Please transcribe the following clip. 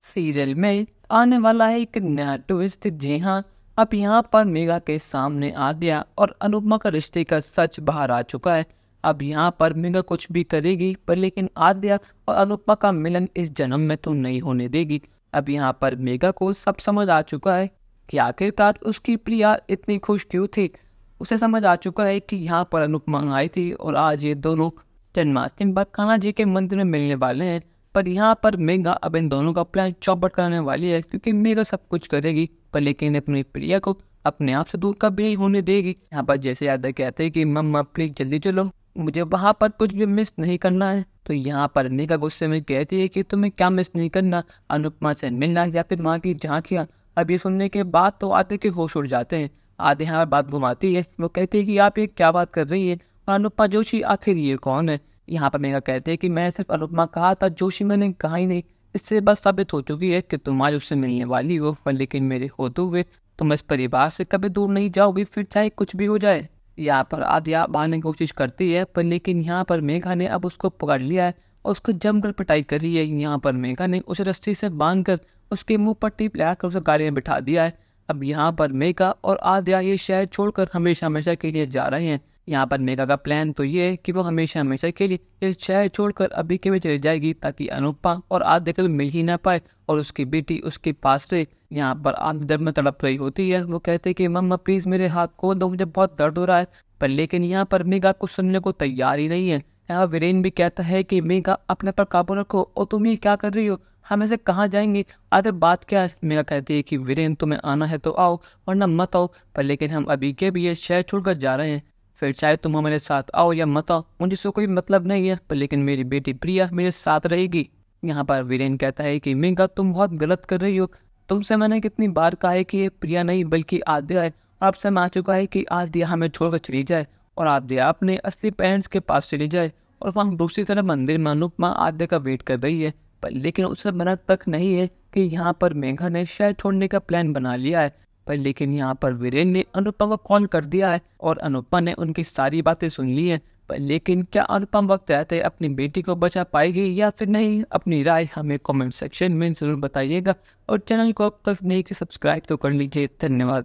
Serial में आने वाला है एक नया ट्विस्ट। जी हाँ, अब यहाँ पर मेगा के सामने आद्या और अनुपमा का रिश्ते का सच बाहर आ चुका है। अब यहाँ पर मेगा कुछ भी करेगी पर लेकिन आद्या और अनुपमा का मिलन इस जन्म में तो नहीं होने देगी। अब यहाँ पर मेगा को सब समझ आ चुका है कि आखिरकार उसकी प्रिया इतनी खुश क्यों थी। उसे समझ आ चुका है कि यहाँ पर अनुपमा आई थी और आज ये दोनों जन्माष्टमी पर कान्हा जी के मंदिर में मिलने वाले हैं। पर यहाँ पर मेगा अब इन दोनों का प्लान चौपट करने वाली है, क्योंकि मेगा सब कुछ करेगी पर लेकिन अपनी प्रिया को अपने आप से दूर कभी नहीं होने देगी। यहाँ पर जैसे यादव कहते हैं कि मम्मा प्लीज जल्दी चलो, मुझे वहाँ पर कुछ भी मिस नहीं करना है। तो यहाँ पर मेगा गुस्से में कहती है कि तुम्हें क्या मिस नहीं करना, अनुपमा से मिलना या फिर वहाँ की झांकियाँ। अब ये सुनने के बाद तो आधे के होश उड़ जाते हैं। आधे यहाँ बात घुमाती है, वो कहती है कि आप ये क्या बात कर रही है, और अनुपमा जोशी आखिर ये कौन है। यहाँ पर मेगा कहते हैं कि मैं सिर्फ अनुपमा कहा था, जोशी मैंने कहा ही नहीं। इससे बस साबित हो चुकी है कि तुम आज उससे मिलने वाली हो, पर लेकिन मेरे होते हुए तुम इस परिवार से कभी दूर नहीं जाओगी, फिर चाहे कुछ भी हो जाए। यहाँ पर आद्या भागने की कोशिश करती है पर लेकिन यहाँ पर मेघा ने अब उसको पकड़ लिया है और उसको जमकर पिटाई कर रही है। यहाँ पर मेघा ने उसे रस्सी से बांधकर उसके मुंह पर टीप लगाकर उसे गाड़ी में बिठा दिया है। अब यहाँ पर मेघा और आद्या ये शहर छोड़कर हमेशा हमेशा के लिए जा रहे हैं। यहाँ पर मेघा का प्लान तो ये है कि वो हमेशा हमेशा के लिए इस शहर छोड़कर अभी के भी चली जाएगी, ताकि अनुपमा और आद्या कभी मिल ही ना पाए और उसकी बेटी उसके पास रहे। यहाँ पर आद्या दर्द में तड़प रही होती है, वो कहते हैं कि मम्मा प्लीज मेरे हाथ खोल दो, मुझे बहुत दर्द हो रहा है। पर लेकिन यहाँ पर मेघा कुछ सुनने को तैयार ही नहीं है। यहाँ वीरेन भी कहता है कि मेघा अपने पर काबू रखो, और तुम ये क्या कर रही हो, हम ऐसे कहाँ जाएंगे, आखिर बात क्या है। मेघा कहती है कि वीरेन तुम्हें आना है तो आओ वरना मत आओ, पर लेकिन हम अभी के भी ये शहर छोड़कर जा रहे हैं, फिर चाहे तुम हमारे साथ आओ या मत आओ, मुझे इससे कोई मतलब नहीं है, पर लेकिन मेरी बेटी प्रिया मेरे साथ रहेगी। यहाँ पर वीरेन कहता है कि मेघा तुम बहुत गलत कर रही हो, तुमसे मैंने कितनी बार कहा है कि ये प्रिया नहीं बल्कि आद्या है। अब समय आ चुका है कि आद्या हमें छोड़कर चली जाए और आद्या अपने असली पेरेंट्स के पास चली जाए। और वहाँ दूसरी तरफ मंदिर में अनुपमा आद्या का वेट कर रही है, पर लेकिन उसे मना तक नहीं है कि यहाँ पर मेघा ने शहर छोड़ने का प्लान बना लिया है। पर लेकिन यहाँ पर वीरेन ने अनुपमा को कॉल कर दिया है और अनुपमा ने उनकी सारी बातें सुन ली है। पर लेकिन क्या अनुपमा वक्त रहते अपनी बेटी को बचा पाएगी या फिर नहीं, अपनी राय हमें कमेंट सेक्शन में जरूर बताइएगा और चैनल को अब तक नहीं कि सब्सक्राइब तो कर लीजिए। धन्यवाद।